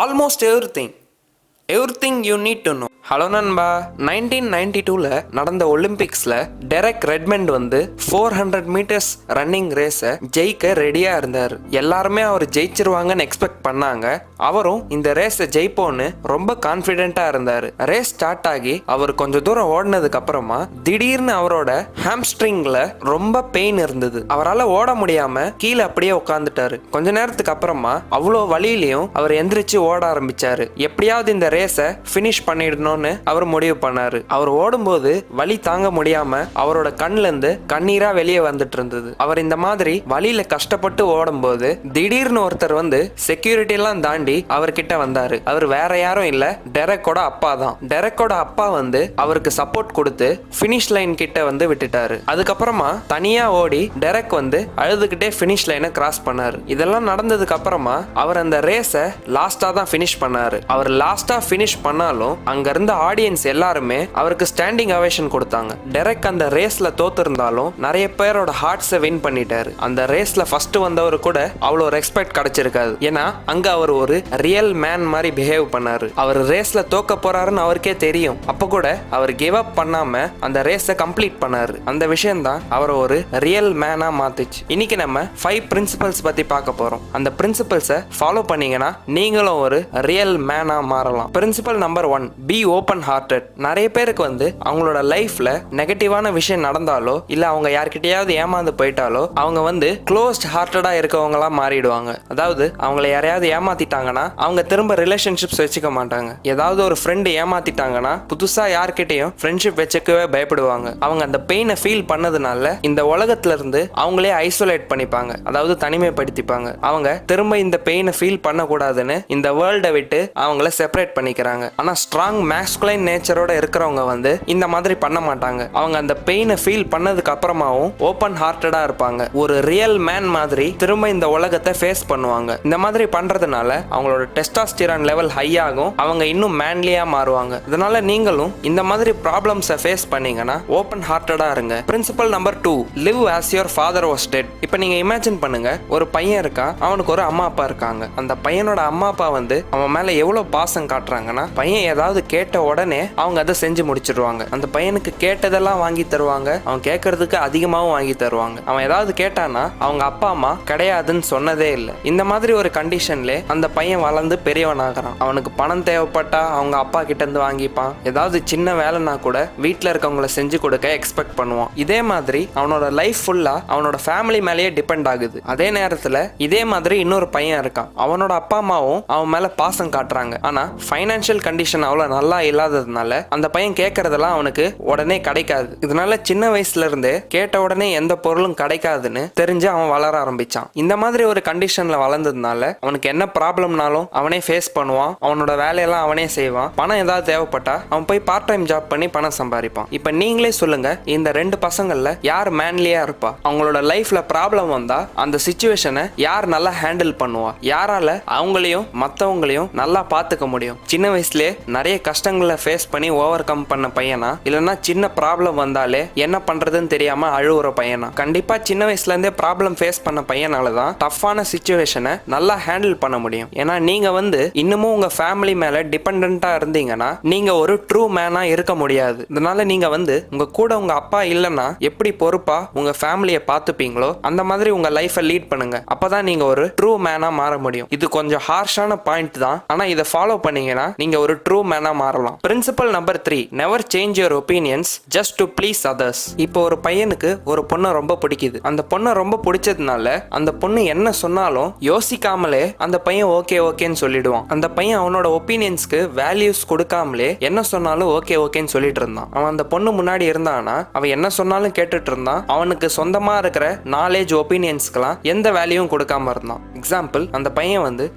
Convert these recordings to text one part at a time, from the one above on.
Almost everything you need to know. Hello நண்பா, 1992ல் நடந்த ஒலிம்பிக்ஸில் Derek Redmond 400 metres running ரேஸை ஜெயிக்க ரெடியாக இருந்தார். எல்லாருமே அவர் ஜெயிச்சிருவாங்கன்னு எக்ஸ்பெக்ட் பண்ணாங்க. அவரும் இந்த ரேஸை ஜெயிப்போன்னு ரொம்ப கான்ஃபிடென்ட்டாக இருந்தார். ரேஸ் ஸ்டார்ட் ஆகி அவர் கொஞ்சம் தூரம் ஓடினதுக்கு அப்புறமா திடீர்னு அவரோட ஹாம்ஸ்ட்ரிங்கில் ரொம்ப பெயின் இருந்தது. அவரால் ஓட முடியாமல் கீழே அப்படியே உட்காந்துட்டாரு. கொஞ்ச நேரத்துக்கு அப்புறமா அவ்வளோ வழியிலையும் அவர் எந்திரிச்சு ஓட ஆரம்பிச்சாரு. எப்படியாவது இந்த ரேஸை ஃபினிஷ் பண்ணிடணும் அவர் முடிவு பண்ணாரு. அவர் ஓடும்போது வலி தாங்க முடியாம அவரோட கண்ணுல இருந்து கண்ணீரா வெளியே வந்துட்டு இருந்தது. அவர் இந்த மாதிரி வலியில கஷ்டப்பட்டு ஓடும்போது திடீர்னு ஒருத்தர் செக்யூரிட்டி எல்லாம் தாண்டி அவர்கிட்ட வந்தாரு. அவர் வேற யாரும் இல்ல, டெரெக்கோட அப்பா தான். டெரெக்கோட அப்பா அவருக்கு சப்போர்ட் கொடுத்து பினிஷ் லைன் கிட்ட விட்டுட்டாரு. அதுக்கப்புறமா தனியா ஓடி டெரெக் அழுதுகிட்டே பினிஷ் லைனை கிராஸ் பண்ணாரு. இதெல்லாம் நடந்ததுக்கு அப்புறமா அவர் அந்த ரேஸை லாஸ்டா தான் பினிஷ் பண்ணாரு. அவர் லாஸ்டா பினிஷ் பண்ணாலும் அங்க இருந்த ஆடியன்ஸ் எல்லாருமே அவருக்கு ஸ்டாண்டிங் அவேஷன் கொடுத்தாங்க. டெரெக் அந்த ரேஸ்ல தோத்திருந்தாலும் நிறைய பேரோட ஹார்ட்ஸை வின் பண்ணிட்டாரு. அந்த ரேஸ்ல ஃபர்ஸ்ட் வந்தவர் கூட அவ்வளோ ரெஸ்பெக்ட் கிடைச்சிருக்காது. ஏன்னா அங்க அவர் ஒரு ரியல் மேன் மாதிரி பிஹேவ் பண்ணாரு. அவர் ரேஸ்ல தோக்க போறாருன்னு அவருக்கே தெரியும். அப்ப கூட அவர் கிவ் அப் பண்ணாம அந்த ரேஸை கம்ப்ளீட் பண்ணாரு. அந்த விஷயம் தான் அவர் ஒரு ரியல் மேனா மாத்துச்சு. இன்னைக்கு நம்ம 5 பிரின்சிபல்ஸ் பத்தி பார்க்க போறோம். அந்த பிரின்சிபல்ஸை ஃபாலோ பண்ணீங்கன்னா நீங்களும் ஒரு ரியல் மேனா மாறலாம். Principle number 1, be open hearted. நிறைய பேருக்கு அவங்களோட லைஃப்ல நெகட்டிவான விஷயம் நடந்தாலோ இல்ல அவங்க யார்கிட்டயாவது ஏமாந்து போயிட்டாலோ அவங்க க்ளோஸ்ட் ஹார்ட்டடா இருக்கவங்களா மாறிடுவாங்க. அதாவது அவங்களை யாரையாவது ஏமாத்திட்டாங்கன்னா அவங்க திரும்ப ரிலேஷன்ஷிப்ஸ் வச்சுக்க மாட்டாங்க. ஏதாவது ஒரு ஃப்ரெண்டு ஏமாத்திட்டாங்கன்னா புதுசா யார்கிட்டையும் ஃப்ரெண்ட்ஷிப் வச்சுக்கவே பயப்படுவாங்க. அவங்க அந்த பெயினை ஃபீல் பண்ணதுனால இந்த உலகத்துல இருந்து அவங்களே ஐசோலேட் பண்ணிப்பாங்க, அதாவது தனிமைப்படுத்திப்பாங்க. அவங்க திரும்ப இந்த பெயினை ஃபீல் பண்ணக்கூடாதுன்னு இந்த வேர்ல்டை விட்டு அவங்கள செப்பரேட் பண்ணிக்கிறாங்க. ஆனா ஸ்ட்ராங் மேஸ்குலைன் நேச்சரோட இருக்கிறவங்க இந்த மாதிரி பண்ண மாட்டாங்க. அவங்க அந்த பெயினை ஃபீல் பண்ணதுக்கு அப்புறமாவும் ஓப்பன் ஹார்ட்டடா இருப்பாங்க. ஒரு ரியல் மேன் மாதிரி திரும்ப இந்த உலகத்தை ஃபேஸ் பண்ணுவாங்க. இந்த மாதிரி பண்றதுனால அவங்களோட டெஸ்டாஸ்டிரான் லெவல் ஹை ஆகும். அவங்க இன்னும் மேன்லியா மாறுவாங்க. இதனால நீங்களும் இந்த மாதிரி ப்ராப்ளம்ஸை ஃபேஸ் பண்ணீங்கன்னா ஓப்பன் ஹார்ட்டடா இருங்க. Principle number 2, live as your father was dead. இப்போ நீங்க இமேஜின் பண்ணுங்க, ஒரு பையன் இருக்கான், அவனுக்கு ஒரு அம்மா அப்பா இருக்காங்க. அந்த பையனோட அம்மா அப்பா அவன் மேல எவ்வளவு பாசம் காட்டுறாங்கன்னா பையன் ஏதாவது கேட்ட உடனே அவங்க அதை செஞ்சு முடிச்சிடுவாங்க. அந்த பையனுக்கு கேட்டதெல்லாம் வாங்கி தருவாங்க. அவன் கேட்கறதுக்கு அதிகமாகவும் வாங்கி தருவாங்க. அவன் ஏதாவது கேட்டானா அவங்க அப்பா அம்மா கிடையாதுன்னு சொன்னதே இல்லை. இந்த மாதிரி ஒரு கண்டிஷன்ல அந்த பையன் வளர்ந்து பெரியவன் ஆகிறான். அவனுக்கு பணம் தேவைப்பட்டா அவங்க அப்பா கிட்ட இருந்து வாங்கிப்பான். ஏதாவது சின்ன வேலைனா கூட வீட்டில் இருக்கவங்களை செஞ்சு கொடுக்க எக்ஸ்பெக்ட் பண்ணுவான். இதே மாதிரி அவனோட லைஃப் ஃபுல்லா அவனோட ஃபேமிலி மேலேயே டிபெண்ட் ஆகுது. அதே நேரத்தில் இதே மாதிரி இன்னொரு பையன் இருக்கான். அவனோட அப்பா அம்மாவும் அவன் மேல பாசம் காட்டுறாங்க. ஆனா ஃபைனான்சியல் கண்டிஷன் அவ்வளவு நல்லா இல்லாததுனால அந்த பையன் கேட்கறதெல்லாம் அவனுக்கு உடனே கிடைக்காது. இதனால சின்ன வயசுல இருந்தே கேட்ட உடனே எந்த பொருளும் கிடைக்காதுன்னு தெரிஞ்சு அவன் வளர ஆரம்பிச்சான். இந்த மாதிரி ஒரு கண்டிஷன்ல வளர்ந்ததுனால அவனுக்கு என்ன ப்ராப்ளம்னாலும் அவனே ஃபேஸ் பண்ணுவான். அவனோட வேலையெல்லாம் அவனே செய்வான். பணம் ஏதாவது தேவைப்பட்டா அவன் போய் பார்ட் டைம் ஜாப் பண்ணி பணம் சம்பாதிப்பான். இப்ப நீங்களே சொல்லுங்க, இந்த 2 பசங்கள்ல யார் மேன்லியா இருப்பா? அவங்களோட லைஃப்ல ப்ராப்ளம் வந்தா அந்த சிச்சுவேஷனை யார் நல்லா ஹேண்டில் பண்ணுவா? யாரால அவங்களையும் மற்றவங்களையும் நல்லா பார்த்துக்க முடியும்? சின்ன வயசுலேயே நிறைய கஷ்டங்களை ஃபேஸ் பண்ணி ஓவர் கம் பண்ண பையனா, இல்லைன்னா சின்ன ப்ராப்ளம் வந்தாலே என்ன பண்றதுன்னு தெரியாம அழுவுற பையனா? கண்டிப்பா சின்ன வயசுல இருந்தே ப்ராப்ளம் ஃபேஸ் பண்ண பையனால தான் டஃப்பான சிச்சுவேஷனை நல்லா ஹேண்டில் பண்ண முடியும். ஏன்னா நீங்க இன்னமும் உங்க ஃபேமிலி மேல டிபெண்டா இருந்தீங்கன்னா நீங்க ஒரு ட்ரூ மேனா இருக்க முடியாது. இதனால நீங்க உங்க கூட உங்க அப்பா இல்லைன்னா எப்படி பொறுப்பா உங்க ஃபேமிலியை பார்த்துப்பீங்களோ அந்த மாதிரி உங்க லைஃபை லீட் பண்ணுங்க. அப்பதான் நீங்க ஒரு ட்ரூ மேனா மாற முடியும். இது கொஞ்சம் ஹார்ஷான பாயிண்ட் தான், ஆனா இதை ஃபாலோ பண்ணீங்கன்னா நீங்க ஒரு ட்ரூ மேனா மாறலாம். Principle number 3, never change your opinions just to please others. இப்போ ஒரு பையனுக்கு ஒரு பொண்ணை ரொம்ப பிடிக்குது. அந்த பொண்ணை ரொம்ப பிடிச்சதுனால அந்த பொண்ணு என்ன சொன்னாலும் யோசிக்காமலே அந்த பையன் ஓகே ஓகேன்னு சொல்லிடுவான். அந்த பையன் அவனோட ஒப்பீனியன்ஸ்க்கு வேல்யூஸ் கொடுக்காமலே என்ன சொன்னாலும் ஓகே ஓகேன்னு சொல்லிட்டு இருந்தான். அவன் அந்த பொண்ணு முன்னாடி இருந்தானா அவன் என்ன சொன்னாலும் கேட்டுட்டு இருந்தான். அவனுக்கு சொந்தமா இருக்கிற நாலேஜ் ஒப்பீனியன்ஸ்க்கெல்லாம் எந்த வேல்யூவும் கொடுக்காம இருந்தான். எக்ஸாம்பிள், அந்த பையன்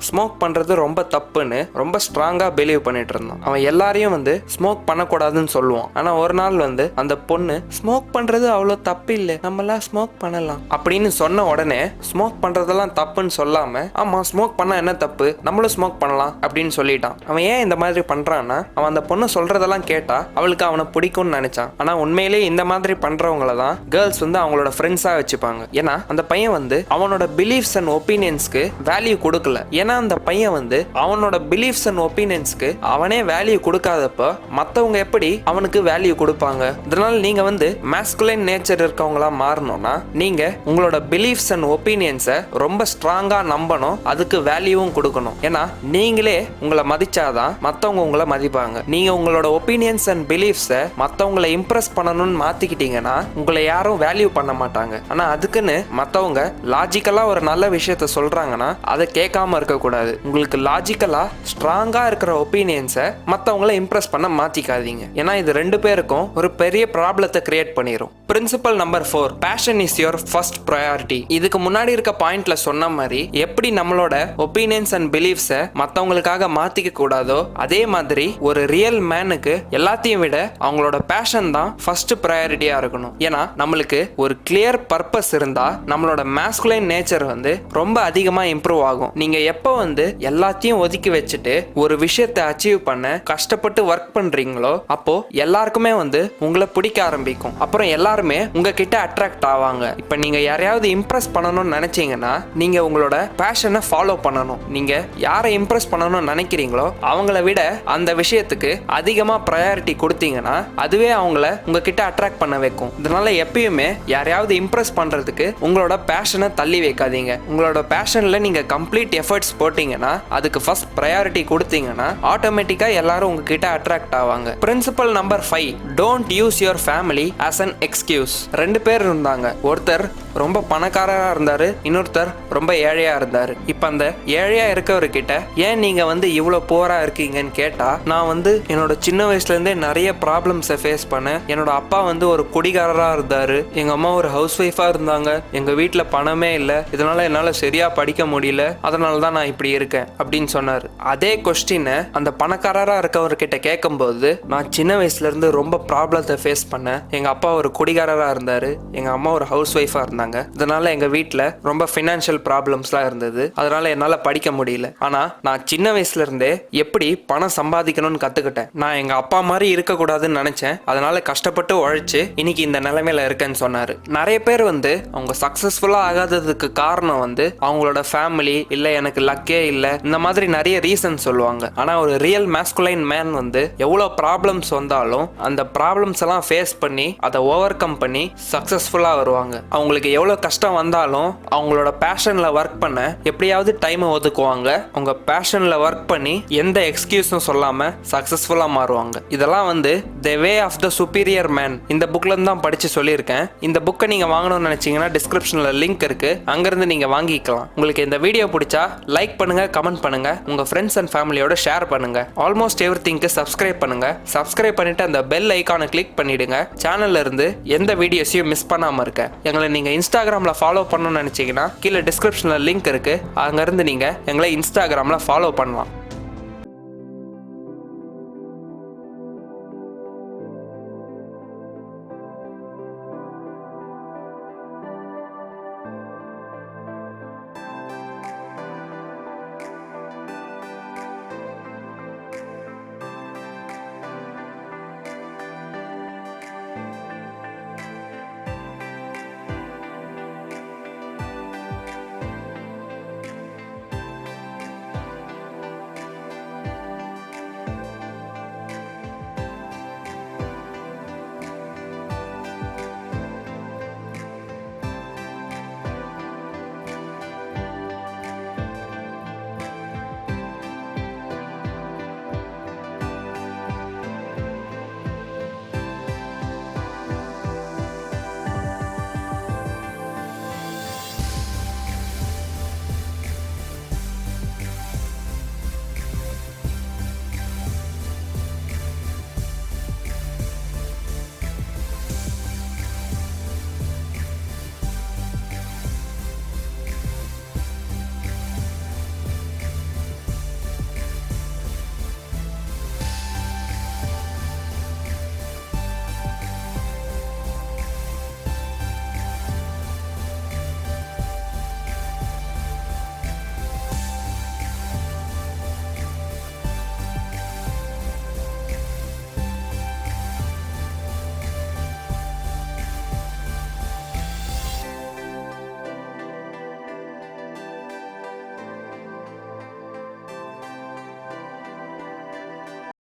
ஸ்மோக் பண்றது ரொம்ப தப்புன்னு ரொம்ப ஸ்ட்ராங்கா பிலீவ் பண்ணிட்டு இருந்தான். அவன் எல்லா எல்லாரையும் வந்து ஸ்மோக் பண்ணக்கூடாதுன்னு சொல்லுவோம். ஆனா ஒரு நாள் வந்து அந்த பொண்ணு ஸ்மோக் பண்றது அவ்வளோ தப்பு இல்லை, நம்மளாம் ஸ்மோக் பண்ணலாம் அப்படின்னு சொன்ன உடனே ஸ்மோக் பண்றதெல்லாம் தப்புன்னு சொல்லாம ஆமா ஸ்மோக் பண்ணா என்ன தப்பு, நம்மளும் ஸ்மோக் பண்ணலாம் அப்படின்னு சொல்லிட்டான். அவன் ஏன் இந்த மாதிரி பண்றான்னா அவன் அந்த பொண்ணு சொல்றதெல்லாம் கேட்டா அவளுக்கு அவனை பிடிக்கும்னு நினைச்சான். ஆனா உண்மையிலேயே இந்த மாதிரி பண்றவங்கள தான் கேர்ள்ஸ் வந்து அவங்களோட ஃப்ரெண்ட்ஸா வச்சுப்பாங்க. ஏன்னா அந்த பையன் வந்து அவனோட பிலீஃப்ஸ் அண்ட் ஒப்பீனியன்ஸ்க்கு வேல்யூ கொடுக்கல. ஏன்னா அந்த பையன் வந்து அவனோட பிலீஃப்ஸ் அண்ட் ஒப்பீனியன்ஸ்க்கு அவனே வேல்யூ கொடுக்காதப்ப மத்தவங்க எப்படி அவனுக்கு வேல்யூ கொடுப்பாங்க? இதனால நீங்க வந்து மாஸ்குலைன் நேச்சர் இருக்கவங்களா மாறணும்னா நீங்க உங்களோட பிலீஃப்ஸ் அண்ட் ஒப்பீனியன்ஸை ரொம்ப ஸ்ட்ராங்கா நம்பணும், அதுக்கு வேல்யூவும் கொடுக்கணும். ஏன்னா நீங்களே உங்களை மதிச்சாதான் மத்தவங்க உங்களை மதிப்பாங்க. நீங்க உங்களோட ஒப்பீனியன்ஸ் அண்ட் பிலீஃப்ஸை மத்தவங்களை இம்ப்ரெஸ் பண்ணணும்னு மாத்திக்கிட்டீங்கன்னா உங்களை யாரும் வேல்யூ பண்ண மாட்டாங்க. ஆனா அதுக்குன்னு மத்தவங்க லாஜிக்கலா ஒரு நல்ல விஷயத்த சொல்றாங்கன்னா அதை கேட்காம இருக்க கூடாது. உங்களுக்கு லாஜிக்கலா ஸ்ட்ராங்கா இருக்கிற ஒப்பீனியன்ஸை மத்தவங்களை இம்ப்ரெஸ் பண்ண மாத்திக்காதீங்க. ஏன்னா இது ரெண்டு பேருக்கும் ஒரு பெரிய ப்ராப்ளத்தை கிரியேட் பண்ணிரும். Principle number 4, passion is your first priority. இதுக்கு முன்னாடி இருக்க பாயிண்ட்ல சொன்ன மாதிரி எப்படி நம்மளோட ஒப்பீனியன்ஸ் அண்ட் பிலீஃப்ஸை மத்தவங்களுக்காக மாத்திக்க கூடாதோ அதே மாதிரி ஒரு ரியல் மேனுக்கு எல்லாத்தையும் விட அவங்களோட பேஷன் தான் ஃபர்ஸ்ட் ப்ரையாரிட்டியா இருக்கணும். ஏன்னா நம்மளுக்கு ஒரு கிளியர் பர்பஸ் இருந்தா நம்மளோட மாஸ்குலைன் நேச்சர் வந்து ரொம்ப அதிகமா இம்ப்ரூவ் ஆகும். நீங்க எப்போ வந்து எல்லாத்தையும் ஒதுக்கி வச்சுட்டு ஒரு விஷயத்தை அச்சீவ் பண்ண கஷ்டப்பட்டு ஒர்க் பண்றீங்களோ அப்போ எல்லாருக்குமே வந்து உங்களை பிடிக்க ஆரம்பிக்கும். அப்புறம் எல்லாருமே உங்ககிட்ட அட்ராக்ட் ஆவாங்க. இப்ப நீங்க யாரையாவது இம்ப்ரெஸ் பண்ணணும்னு நினைச்சீங்கன்னா நீங்க உங்களோட பேஷனை ஃபாலோ பண்ணணும். நீங்க யாரை இம்ப்ரெஸ் பண்ணணும்னு நினைக்கிறீங்களோ அவங்கள விட அந்த விஷயத்துக்கு அதிகமா ப்ரையாரிட்டி கொடுத்தீங்கன்னா அதுவே அவங்கள உங்ககிட்ட அட்ராக்ட் பண்ண வைக்கும். இதனால எப்பயுமே யாரையாவது இம்ப்ரெஸ் பண்றதுக்கு உங்களோட பேஷனை தள்ளி வைக்காதீங்க. உங்களோட பேஷன்ல நீங்க கம்ப்ளீட் எஃபர்ட்ஸ் போட்டீங்கன்னா அதுக்கு ஃபர்ஸ்ட் ப்ரையாரிட்டி கொடுத்தீங்கன்னா ஆட்டோமேட்டிக்கா எல்லாரும் உங்ககிட்ட அட்ராக்ட் ஆவாங்க. Principle number 5, don't use your family as an excuse. ரெண்டு பேர் இருந்தாங்க. ஒருத்தர் ரொம்ப பணக்காரரா இருந்தாரு, இன்னொருத்தர் ரொம்ப ஏழையா இருந்தாரு. இப்ப அந்த ஏழையா இருக்கவர்கிட்ட ஏன் நீங்க வந்து இவ்வளவு போரா இருக்கீங்கன்னு கேட்டா நான் வந்து என்னோட சின்ன வயசுல இருந்தே நிறைய ப்ராப்ளம்ஸை ஃபேஸ் பண்ணேன். என்னோட அப்பா வந்து ஒரு குடிகாரரா இருந்தாரு, எங்க அம்மா ஒரு ஹவுஸ் ஒய்ஃபா இருந்தாங்க, எங்க வீட்டுல பணமே இல்லை, இதனால என்னால சரியா படிக்க முடியல, அதனாலதான் நான் இப்படி இருக்கேன் அப்படின்னு சொன்னாரு. அதே கொஸ்டினை அந்த பணக்காரரா இருக்கவர்கிட்ட கேட்கும்போது நான் சின்ன வயசுல இருந்து ரொம்ப ப்ராப்ளத்தை ஃபேஸ் பண்ணேன், எங்க அப்பா ஒரு குடிகாரரா இருந்தாரு, எங்க அம்மா ஒரு ஹவுஸ் ஒய்ஃபா இருந்தாங்க, இதனால எங்க வீட்டுல ரொம்ப ஃபினான்ஷியல் ப்ராப்ளம்ஸ்லாம் இருந்தது, அதனால என்னால படிக்க முடியல. ஆனா நான் சின்ன வயசுல இருந்தே எப்படி பணம் சம்பாதிக்கணும்னு கத்துக்கிட்டேன். நான் எங்க அப்பா மாதிரி இருக்க கூடாதுன்னு நினைச்சேன், அதனால கஷ்டப்பட்டு உழைச்சு இன்னைக்கு இந்த நிலைமையில இருக்கேன்னு சொன்னாரு. நிறைய பேர் வந்து அவங்க சக்சஸ்ஃபுல்லா ஆகாததுக்கு காரணம் வந்து அவங்களோட ஃபேமிலி இல்ல எனக்கு லக்கே இல்ல இந்த மாதிரி நிறைய ரீசன் சொல்லுவாங்க. ஆனா ஒரு ரியல் மாஸ்குலைன் மேன் வந்து எவ்வளவு ப்ராப்ளம்ஸ் வந்தாலும் அந்த ப்ராப்ளம்ஸ் எல்லாம் ஃபேஸ் பண்ணி அதை ஓவர் கம் பண்ணி சக்சஸ்ஃபுல்லா வருவாங்க. அவங்களுக்கு எவ்வளவு கஷ்டம் வந்தாலும் அவங்களோட பேஷன்ல ஒர்க் பண்ண எப்படியாவது டைம் ஒதுக்குவாங்க. அவங்க பேஷன்ல ஒர்க் பண்ணி எந்த எக்ஸ்கியூஸும் சொல்லாம சக்சஸ்ஃபுல்லா மாறுவாங்க. இதெல்லாம் வந்து the way of the superior man இந்த புக்ல இருந்து தான் படிச்சு சொல்லியிருக்கேன். இந்த புக்கை நீங்க வாங்கணும்னு நினைச்சீங்கன்னா டிஸ்கிரிப்ஷன்ல லிங்க் இருக்கு, அங்கிருந்து நீங்க வாங்கிக்கலாம். உங்களுக்கு இந்த வீடியோ பிடிச்சா லைக் பண்ணுங்க, கமெண்ட் பண்ணுங்க, உங்க ஃப்ரெண்ட்ஸ் அண்ட் ஃபேமிலியோட ஷேர் பண்ணுங்க. ஆல்மோஸ்ட் எவ்ரிதிங்க்கு சப்ஸ்கிரைப் பண்ணுங்க. சப்ஸ்கிரைப் பண்ணிட்டு அந்த பெல் ஐகானை கிளிக் பண்ணிடுங்க. சேனல்ல இருந்து எந்த வீடியோஸையும் மிஸ் பண்ணாம இருக்க. எங்களை நீங்க இன்ஸ்டாகிராம்ல ஃபாலோ பண்ணணும்னு நினைச்சீங்கன்னா கீழே டிஸ்கிரிப்ஷன்ல லிங்க் இருக்கு, அங்கிருந்து நீங்க எங்களை இன்ஸ்டாகிராம்ல ஃபாலோ பண்ணலாம்.